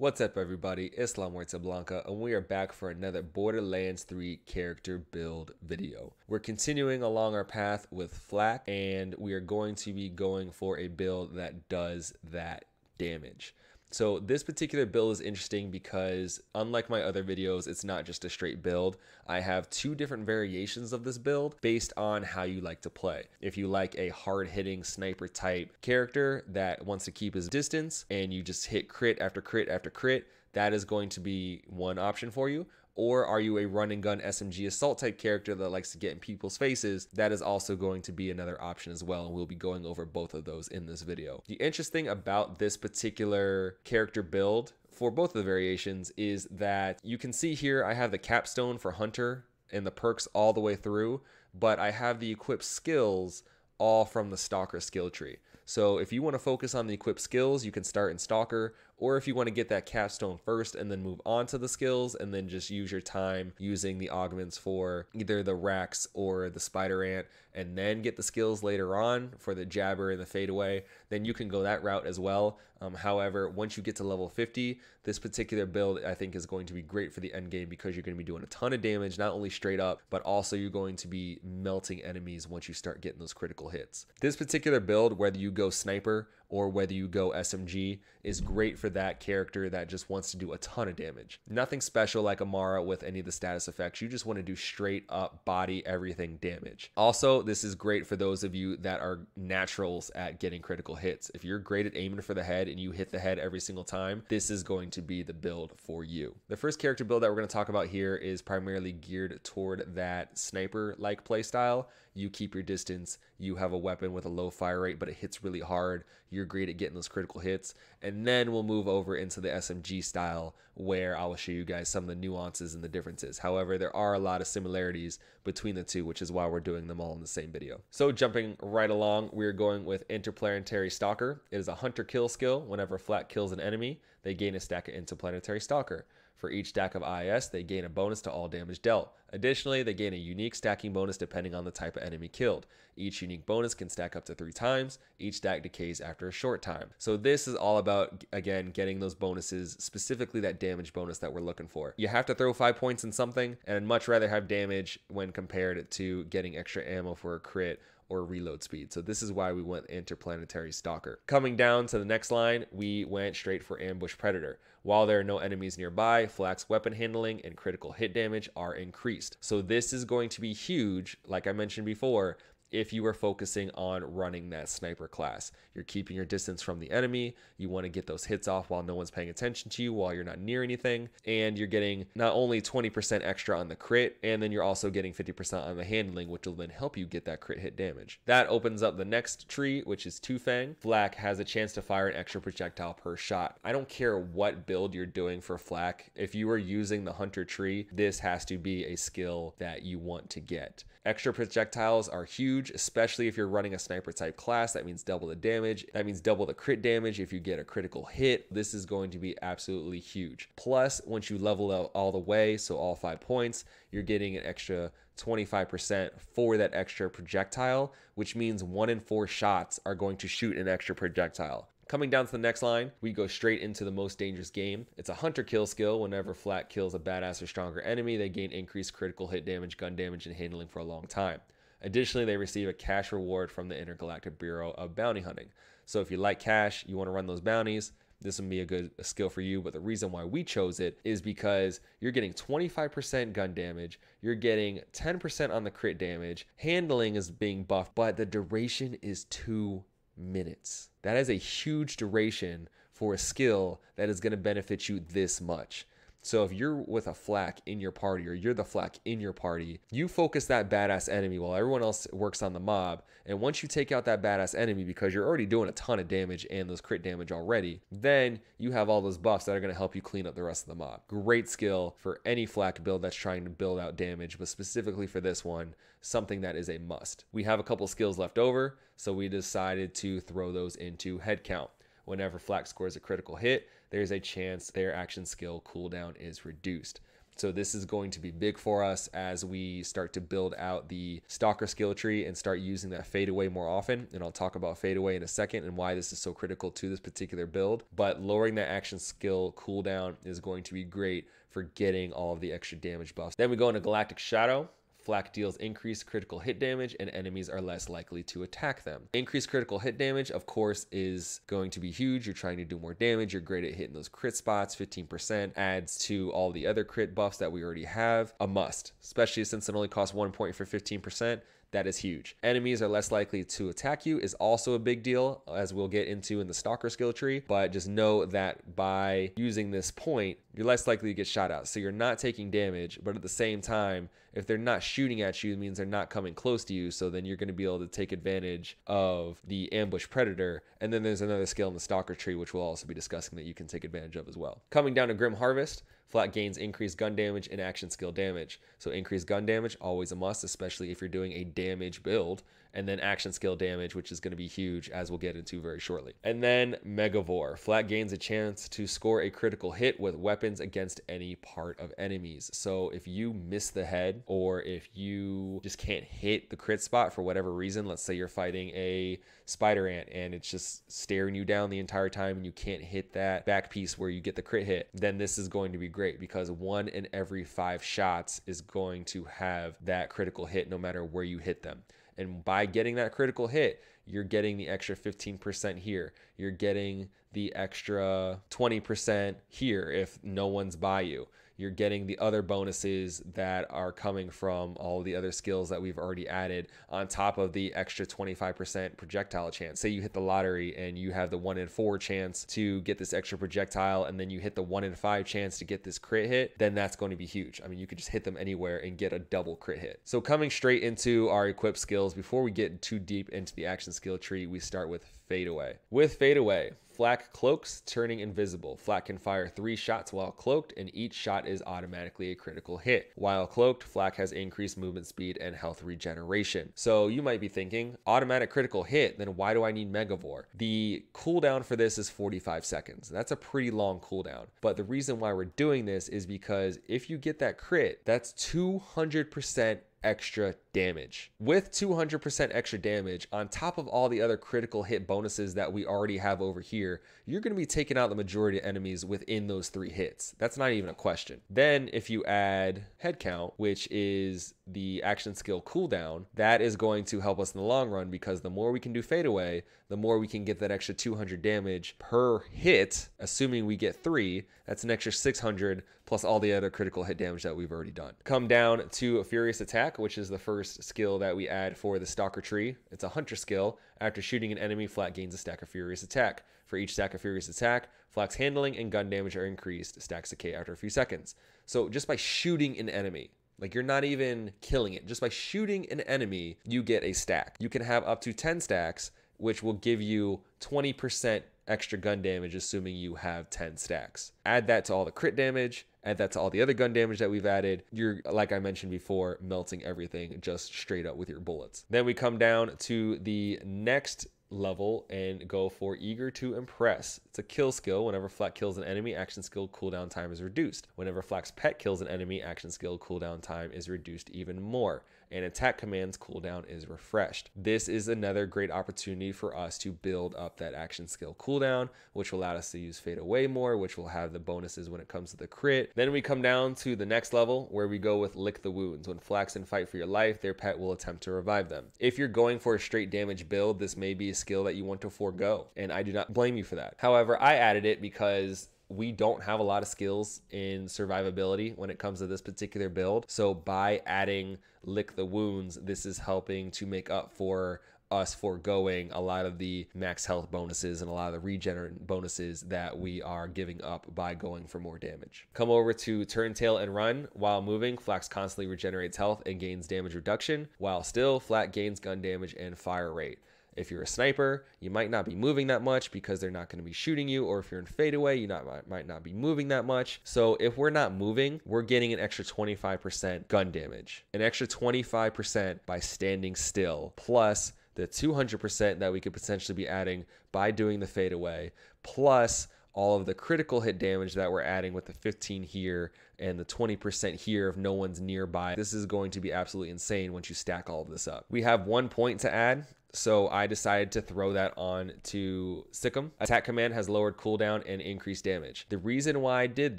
What's up everybody, it's LaMuerteBlanca and we are back for another Borderlands 3 character build video. We're continuing along our path with Fl4k and we are going to be going for a build that does that damage. So this particular build is interesting because unlike my other videos, it's not just a straight build. I have two different variations of this build based on how you like to play. If you like a hard-hitting sniper type character that wants to keep his distance and you just hit crit after crit after crit, that is going to be one option for you. Or are you a run and gun SMG assault type character that likes to get in people's faces? That is also going to be another option as well, and we'll be going over both of those in this video. The interesting about this particular character build for both of the variations is that you can see here I have the capstone for Hunter and the perks all the way through, but I have the equipped skills all from the Stalker skill tree. So if you want to focus on the equipped skills, you can start in Stalker, or if you want to get that capstone first and then move on to the skills and then just use your time using the augments for either the Rax or the Spider Ant and then get the skills later on for the Jabber and the Fadeaway, then you can go that route as well. However, once you get to level 50, this particular build I think is going to be great for the end game because you're going to be doing a ton of damage, not only straight up, but also you're going to be melting enemies once you start getting those critical hits. This particular build, whether you go sniper or whether you go SMG, is great for that character that just wants to do a ton of damage. Nothing special like Amara with any of the status effects. You just want to do straight up body everything damage. Also, this is great for those of you that are naturals at getting critical hits. If you're great at aiming for the head and you hit the head every single time, this is going to be the build for you. The first character build that we're going to talk about here is primarily geared toward that sniper-like playstyle. You keep your distance, you have a weapon with a low fire rate, but it hits really hard. You're great at getting those critical hits. And then we'll move over into the SMG style where I will show you guys some of the nuances and the differences. However, there are a lot of similarities between the two, which is why we're doing them all in the same video. So jumping right along, we're going with Interplanetary Stalker. It is a hunter kill skill. Whenever Fl4k kills an enemy, they gain a stack of Interplanetary Stalker. For each stack of IS, they gain a bonus to all damage dealt. Additionally, they gain a unique stacking bonus depending on the type of enemy killed. Each unique bonus can stack up to 3 times. Each stack decays after a short time. So this is all about, again, getting those bonuses, specifically that damage bonus that we're looking for. You have to throw 5 points in something, and I'd much rather have damage when compared to getting extra ammo for a crit or reload speed. So this is why we went Interplanetary Stalker. Coming down to the next line, we went straight for Ambush Predator. While there are no enemies nearby, Fl4k's weapon handling and critical hit damage are increased. So this is going to be huge, like I mentioned before, if you are focusing on running that sniper class. You're keeping your distance from the enemy, you want to get those hits off while no one's paying attention to you, while you're not near anything, and you're getting not only 20% extra on the crit, and then you're also getting 50% on the handling, which will then help you get that crit hit damage. That opens up the next tree, which is Two Fang. Fl4k has a chance to fire an extra projectile per shot. I don't care what build you're doing for Fl4k. If you are using the hunter tree, this has to be a skill that you want to get. Extra projectiles are huge, especially if you're running a sniper type class. That means double the damage. That means double the crit damage if you get a critical hit. This is going to be absolutely huge. Plus, once you level out all the way, so all 5 points, you're getting an extra 25% for that extra projectile, which means 1 in 4 shots are going to shoot an extra projectile. Coming down to the next line, we go straight into the most dangerous game. It's a hunter kill skill. Whenever Fl4k kills a badass or stronger enemy, they gain increased critical hit damage, gun damage, and handling for a long time. Additionally, they receive a cash reward from the Intergalactic Bureau of Bounty Hunting. So if you like cash, you want to run those bounties, this would be a good skill for you. But the reason why we chose it is because you're getting 25% gun damage, you're getting 10% on the crit damage, handling is being buffed, but the duration is 2 minutes. That is a huge duration for a skill that is going to benefit you this much. So if you're with a Fl4k in your party, or you're the Fl4k in your party, you focus that badass enemy while everyone else works on the mob. And once you take out that badass enemy, because you're already doing a ton of damage and those crit damage already, then you have all those buffs that are going to help you clean up the rest of the mob. Great skill for any Fl4k build that's trying to build out damage, but specifically for this one, something that is a must. We have a couple skills left over, so we decided to throw those into head count. Whenever Fl4k scores a critical hit, there's a chance their action skill cooldown is reduced. So this is going to be big for us as we start to build out the stalker skill tree and start using that fadeaway more often. And I'll talk about fadeaway in a second and why this is so critical to this particular build. But lowering that action skill cooldown is going to be great for getting all of the extra damage buffs. Then we go into Galactic Shadow. Fl4k deals increased critical hit damage and enemies are less likely to attack them. Increased critical hit damage, of course, is going to be huge. You're trying to do more damage. You're great at hitting those crit spots. 15% adds to all the other crit buffs that we already have. A must, especially since it only costs 1 point for 15%. That is huge. Enemies are less likely to attack you is also a big deal, as we'll get into in the stalker skill tree. But just know that by using this point, you're less likely to get shot out. So you're not taking damage, but at the same time, if they're not shooting at you, it means they're not coming close to you. So then you're going to be able to take advantage of the ambush predator. And then there's another skill in the stalker tree, which we'll also be discussing, that you can take advantage of as well. Coming down to Grim Harvest, Fl4k gains increased gun damage and action skill damage. So increased gun damage, always a must, especially if you're doing a damage build. And then action skill damage, which is going to be huge, as we'll get into very shortly. And then Megavore. Fl4k gains a chance to score a critical hit with weapons against any part of enemies. So if you miss the head, or if you just can't hit the crit spot for whatever reason, let's say you're fighting a spider ant and it's just staring you down the entire time and you can't hit that back piece where you get the crit hit, then this is going to be great, because 1 in every 5 shots is going to have that critical hit no matter where you hit them. And by getting that critical hit, you're getting the extra 15% here. You're getting the extra 20% here if no one's by you. You're getting the other bonuses that are coming from all the other skills that we've already added on top of the extra 25% projectile chance. Say you hit the lottery and you have the 1 in 4 chance to get this extra projectile, and then you hit the 1 in 5 chance to get this crit hit, then that's going to be huge. I mean, you could just hit them anywhere and get a double crit hit. So coming straight into our equip skills, before we get too deep into the action skill tree, we start with fadeaway. With fadeaway, Fl4k cloaks, turning invisible. Fl4k can fire 3 shots while cloaked, and each shot is automatically a critical hit. While cloaked, Fl4k has increased movement speed and health regeneration. So you might be thinking, automatic critical hit, then why do I need Megavore? The cooldown for this is 45 seconds. That's a pretty long cooldown. But the reason why we're doing this is because if you get that crit, that's 200% extra damage. With 200% extra damage on top of all the other critical hit bonuses that we already have over here, you're going to be taking out the majority of enemies within those 3 hits. That's not even a question. Then if you add head count, which is the action skill cooldown, that is going to help us in the long run, because the more we can do fadeaway, the more we can get that extra 200 damage per hit, assuming we get 3. That's an extra 600 plus all the other critical hit damage that we've already done. Come down to a Furious Attack, which is the first skill that we add for the Stalker tree. It's a Hunter skill. After shooting an enemy, Fl4k gains a stack of Furious Attack. For each stack of Furious Attack, Fl4k's handling and gun damage are increased. Stacks decay after a few seconds. So just by shooting an enemy, like, you're not even killing it, just by shooting an enemy, you get a stack. You can have up to 10 stacks, which will give you 20% extra gun damage, assuming you have 10 stacks. Add that to all the crit damage, add that to all the other gun damage that we've added. You're, like I mentioned before, melting everything just straight up with your bullets. Then we come down to the next level and go for Eager to Impress. It's a kill skill. Whenever Fl4k kills an enemy, action skill cooldown time is reduced. Whenever Fl4k's pet kills an enemy, action skill cooldown time is reduced even more, and attack commands cooldown is refreshed. This is another great opportunity for us to build up that action skill cooldown, which will allow us to use Fade Away more, which will have the bonuses when it comes to the crit. Then we come down to the next level where we go with Lick the Wounds. When Fl4k's in fight for your life, their pet will attempt to revive them. If you're going for a straight damage build, this may be a skill that you want to forego, and I do not blame you for that. However, I added it because we don't have a lot of skills in survivability when it comes to this particular build. So by adding Lick the Wounds, this is helping to make up for us foregoing a lot of the max health bonuses and a lot of the regenerate bonuses that we are giving up by going for more damage. Come over to Turn Tail and Run. While moving, Fl4k's constantly regenerates health and gains damage reduction. While still, Fl4k gains gun damage and fire rate. If you're a sniper, you might not be moving that much because they're not going to be shooting you, or if you're in fadeaway, you might not be moving that much. So if we're not moving, we're getting an extra 25% gun damage, an extra 25% by standing still, plus the 200% that we could potentially be adding by doing the fadeaway, plus all of the critical hit damage that we're adding with the 15 here and the 20% here if no one's nearby. This is going to be absolutely insane once you stack all of this up. We have 1 point to add, so I decided to throw that on to Sikkim. Attack command has lowered cooldown and increased damage. The reason why I did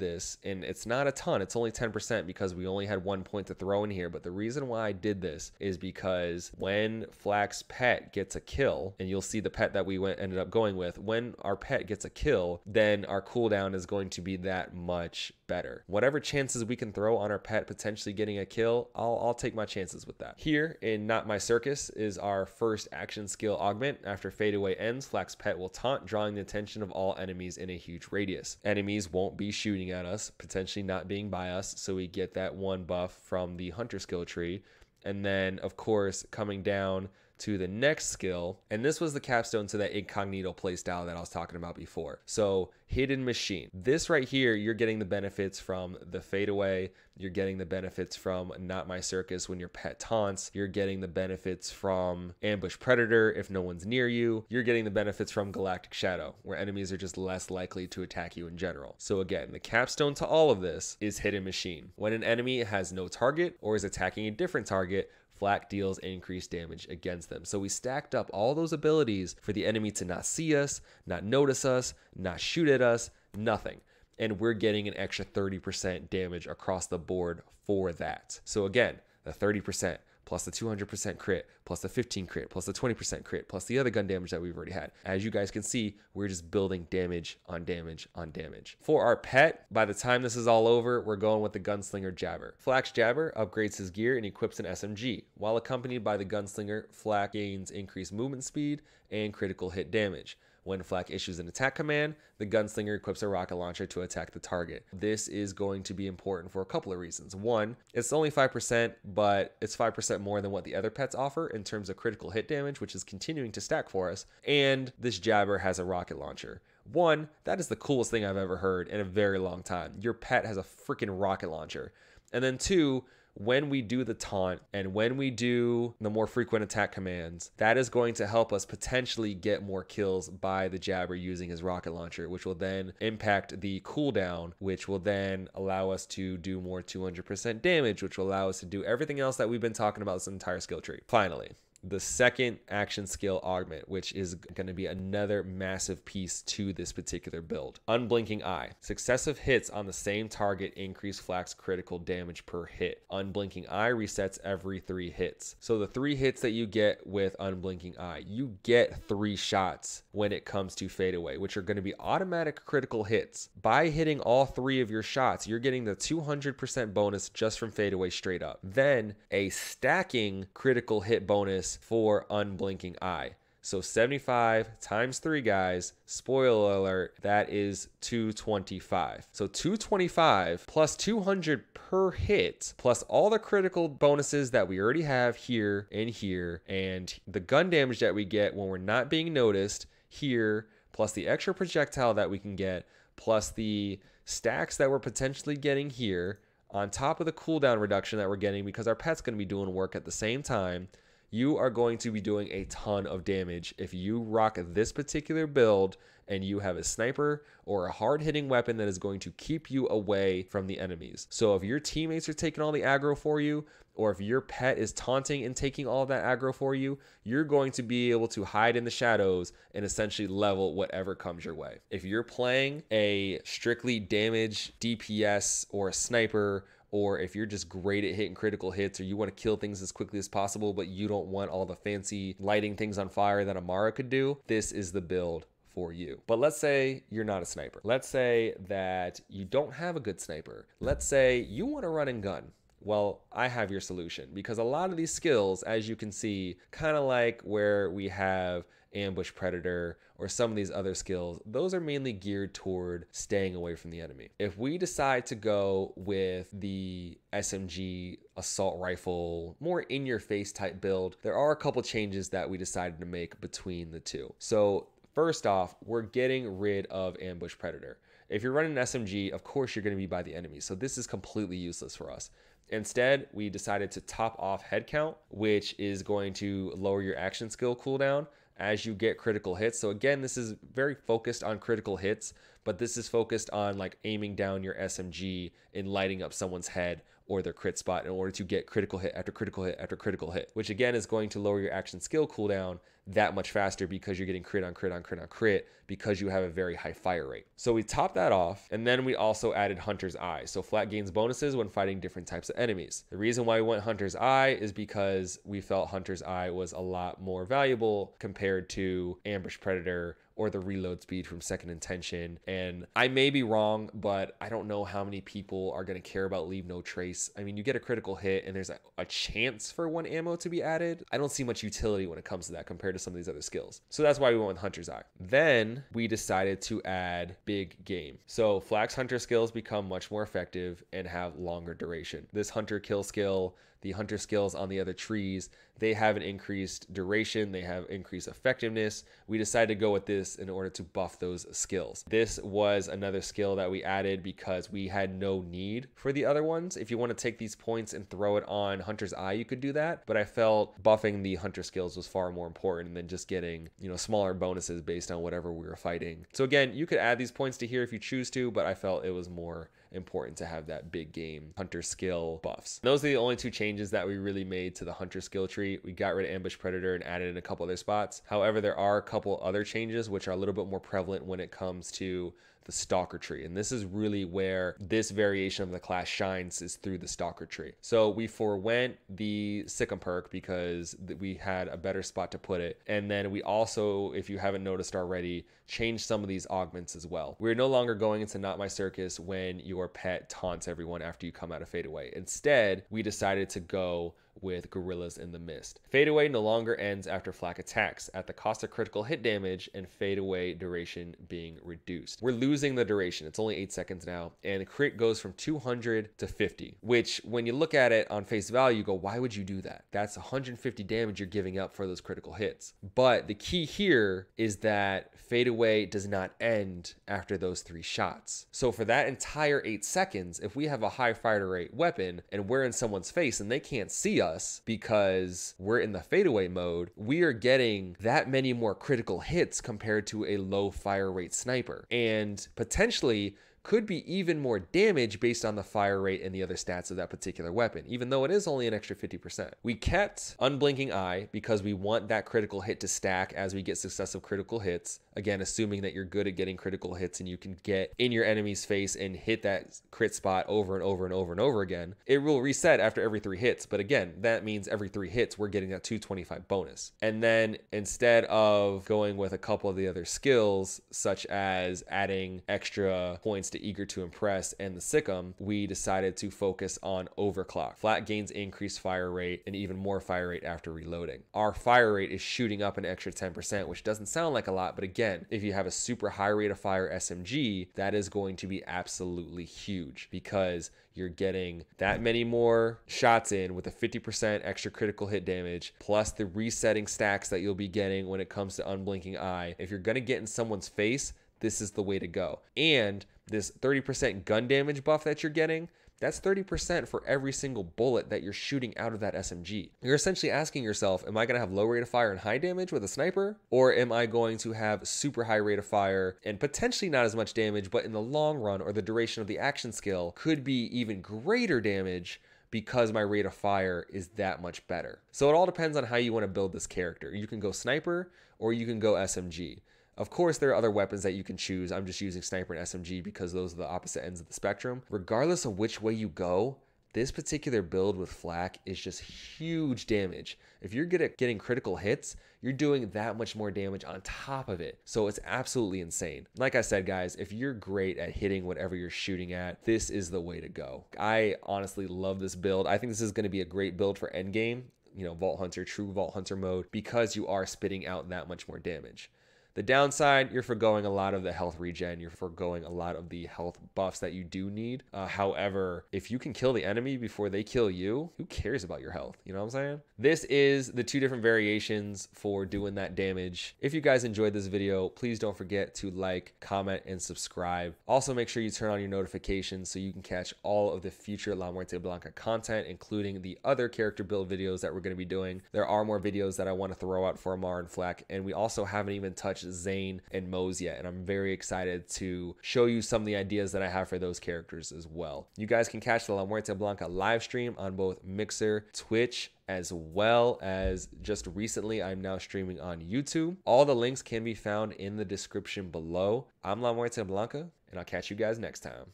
this, and it's not a ton, it's only 10% because we only had 1 point to throw in here, but the reason why I did this is because when Fl4k's pet gets a kill, and you'll see the pet that we ended up going with, when our pet gets a kill, then our cooldown is going to be that much better. Whatever chances we can throw on our pet potentially getting a kill, I'll take my chances with that. Here in Not My Circus is our first action skill augment. After fadeaway ends, Fl4k's pet will taunt, drawing the attention of all enemies in a huge radius. Enemies won't be shooting at us, potentially not being by us, so we get that 1 buff from the hunter skill tree. And then of course coming down to the next skill, and this was the capstone to that incognito playstyle that I was talking about before. So hidden machine. This right here, you're getting the benefits from the fadeaway. You're getting the benefits from Not My Circus when your pet taunts. You're getting the benefits from ambush predator if no one's near you. You're getting the benefits from galactic shadow, where enemies are just less likely to attack you in general. So again, the capstone to all of this is hidden machine. When an enemy has no target or is attacking a different target, Fl4k deals increased damage against them. So we stacked up all those abilities for the enemy to not see us, not notice us, not shoot at us, nothing. And we're getting an extra 30% damage across the board for that. So again, the 30% plus the 200% crit, plus the 15 crit, plus the 20% crit, plus the other gun damage that we've already had. As you guys can see, we're just building damage on damage on damage. For our pet, by the time this is all over, we're going with the Gunslinger Jabber. Fl4k's Jabber upgrades his gear and equips an SMG. While accompanied by the Gunslinger, Fl4k gains increased movement speed and critical hit damage. When Fl4k issues an attack command, the Gunslinger equips a rocket launcher to attack the target. This is going to be important for a couple of reasons. One, it's only 5%, but it's 5% more than what the other pets offer in terms of critical hit damage, which is continuing to stack for us. And this Jabber has a rocket launcher. One, that is the coolest thing I've ever heard in a very long time. Your pet has a freaking rocket launcher. And then two, when we do the taunt and when we do the more frequent attack commands, that is going to help us potentially get more kills by the Jabber using his rocket launcher, which will then impact the cooldown, which will then allow us to do more 200% damage, which will allow us to do everything else that we've been talking about this entire skill tree. Finally, the second action skill augment, which is going to be another massive piece to this particular build. Unblinking Eye. Successive hits on the same target increase Fl4k's critical damage per hit. Unblinking Eye resets every 3 hits. So the 3 hits that you get with Unblinking Eye, you get 3 shots when it comes to fadeaway, which are going to be automatic critical hits. By hitting all 3 of your shots, you're getting the 200% bonus just from fadeaway straight up. Then a stacking critical hit bonus for Unblinking Eye. So 75 times 3, guys, spoiler alert, that is 225. So 225 plus 200 per hit, plus all the critical bonuses that we already have here and here, and the gun damage that we get when we're not being noticed here, plus the extra projectile that we can get, plus the stacks that we're potentially getting here, on top of the cooldown reduction that we're getting because our pet's going to be doing work at the same time. You are going to be doing a ton of damage if you rock this particular build and you have a sniper or a hard-hitting weapon that is going to keep you away from the enemies. So if your teammates are taking all the aggro for you, or if your pet is taunting and taking all of that aggro for you, you're going to be able to hide in the shadows and essentially level whatever comes your way. If you're playing a strictly damage DPS or a sniper, or if you're just great at hitting critical hits, or you want to kill things as quickly as possible, but you don't want all the fancy lighting things on fire that Amara could do, this is the build for you. But let's say you're not a sniper. Let's say that you don't have a good sniper. Let's say you want to run and gun. Well, I have your solution, because a lot of these skills, as you can see, kind of like where we have ambush predator or some of these other skills, those are mainly geared toward staying away from the enemy. If we decide to go with the SMG assault rifle, more in your face type build, there are a couple changes that we decided to make between the two. So first off, we're getting rid of ambush predator. If you're running an SMG, of course you're going to be by the enemy, so this is completely useless for us. Instead, we decided to top off head count, which is going to lower your action skill cooldown as you get critical hits. So again, this is very focused on critical hits, but this is focused on like aiming down your SMG and lighting up someone's head or their crit spot in order to get critical hit after critical hit after critical hit, which again is going to lower your action skill cooldown that much faster because you're getting crit on crit on crit on crit because you have a very high fire rate. So we topped that off, and then we also added Hunter's Eye. So Fl4k gains bonuses when fighting different types of enemies. The reason why we went Hunter's Eye is because we felt Hunter's Eye was a lot more valuable compared to Ambush Predator or the reload speed from Second Intention. And I may be wrong, but I don't know how many people are going to care about Leave No Trace. I mean, you get a critical hit and there's a chance for one ammo to be added. I don't see much utility when it comes to that compared to some of these other skills. So that's why we went with Hunter's Eye. Then we decided to add Big Game. So Fl4k's Hunter skills become much more effective and have longer duration. This Hunter kill skill, the Hunter skills on the other trees, they have an increased duration, they have increased effectiveness. We decided to go with this in order to buff those skills. This was another skill that we added because we had no need for the other ones. If you want to take these points and throw it on Hunter's Eye, you could do that, but I felt buffing the Hunter skills was far more important than just getting, you know, smaller bonuses based on whatever we were fighting. So again, you could add these points to here if you choose to, but I felt it was more important to have that Big Game Hunter skill buffs. And those are the only two changes that we really made to the Hunter skill tree. We got rid of Ambush Predator and added in a couple other spots. However, there are a couple other changes which are a little bit more prevalent when it comes to the Stalker tree. And this is really where this variation of the class shines, is through the Stalker tree. So we forewent the Sikkim perk because we had a better spot to put it. And then we also, if you haven't noticed already, changed some of these augments as well. We're no longer going into Not My Circus when your pet taunts everyone after you come out of Fadeaway. Instead, we decided to go with Gorillas in the Mist. Fadeaway no longer ends after Fl4k attacks at the cost of critical hit damage and fadeaway duration being reduced. We're losing the duration. It's only 8 seconds now, and crit goes from 200 to 50, which when you look at it on face value, you go, why would you do that? That's 150 damage you're giving up for those critical hits. But the key here is that fadeaway does not end after those 3 shots. So for that entire 8 seconds, if we have a high fire rate weapon and we're in someone's face and they can't see us because we're in the fadeaway mode, we are getting that many more critical hits compared to a low fire rate sniper, and potentially could be even more damage based on the fire rate and the other stats of that particular weapon, even though it is only an extra 50%. We kept Unblinking Eye because we want that critical hit to stack as we get successive critical hits. Again, assuming that you're good at getting critical hits and you can get in your enemy's face and hit that crit spot over and over and over and over again. It will reset after every 3 hits, but again, that means every 3 hits we're getting that 225 bonus. And then instead of going with a couple of the other skills, such as adding extra points to Eager to Impress and the Sikkim, we decided to focus on Overclock. Fl4k gains increased fire rate and even more fire rate after reloading. Our fire rate is shooting up an extra 10%, which doesn't sound like a lot, but again, if you have a super high rate of fire SMG, that is going to be absolutely huge because you're getting that many more shots in with a 50% extra critical hit damage, plus the resetting stacks that you'll be getting when it comes to Unblinking Eye. If you're going to get in someone's face, this is the way to go. And this 30% gun damage buff that you're getting, that's 30% for every single bullet that you're shooting out of that SMG. You're essentially asking yourself, am I going to have low rate of fire and high damage with a sniper? Or am I going to have super high rate of fire and potentially not as much damage, but in the long run or the duration of the action skill could be even greater damage because my rate of fire is that much better? So it all depends on how you want to build this character. You can go sniper or you can go SMG. Of course, there are other weapons that you can choose. I'm just using sniper and SMG because those are the opposite ends of the spectrum. Regardless of which way you go, this particular build with Fl4k is just huge damage. If you're good at getting critical hits, you're doing that much more damage on top of it. So it's absolutely insane. Like I said, guys, if you're great at hitting whatever you're shooting at, this is the way to go. I honestly love this build. I think this is going to be a great build for endgame, you know, Vault Hunter, true Vault Hunter mode, because you are spitting out that much more damage. The downside, you're foregoing a lot of the health regen. You're foregoing a lot of the health buffs that you do need. However, if you can kill the enemy before they kill you, who cares about your health? You know what I'm saying? This is the 2 different variations for doing that damage. If you guys enjoyed this video, please don't forget to like, comment, and subscribe. Also, make sure you turn on your notifications so you can catch all of the future LaMuerteBlanca content, including the other character build videos that we're going to be doing. There are more videos that I want to throw out for Amar and Fl4k, and we also haven't even touched touched Zane and Mose yet, and I'm very excited to show you some of the ideas that I have for those characters as well. You guys can catch the LaMuerteBlanca live stream on both Mixer, Twitch, as well as just recently I'm now streaming on YouTube. All the links can be found in the description below. I'm LaMuerteBlanca, and I'll catch you guys next time.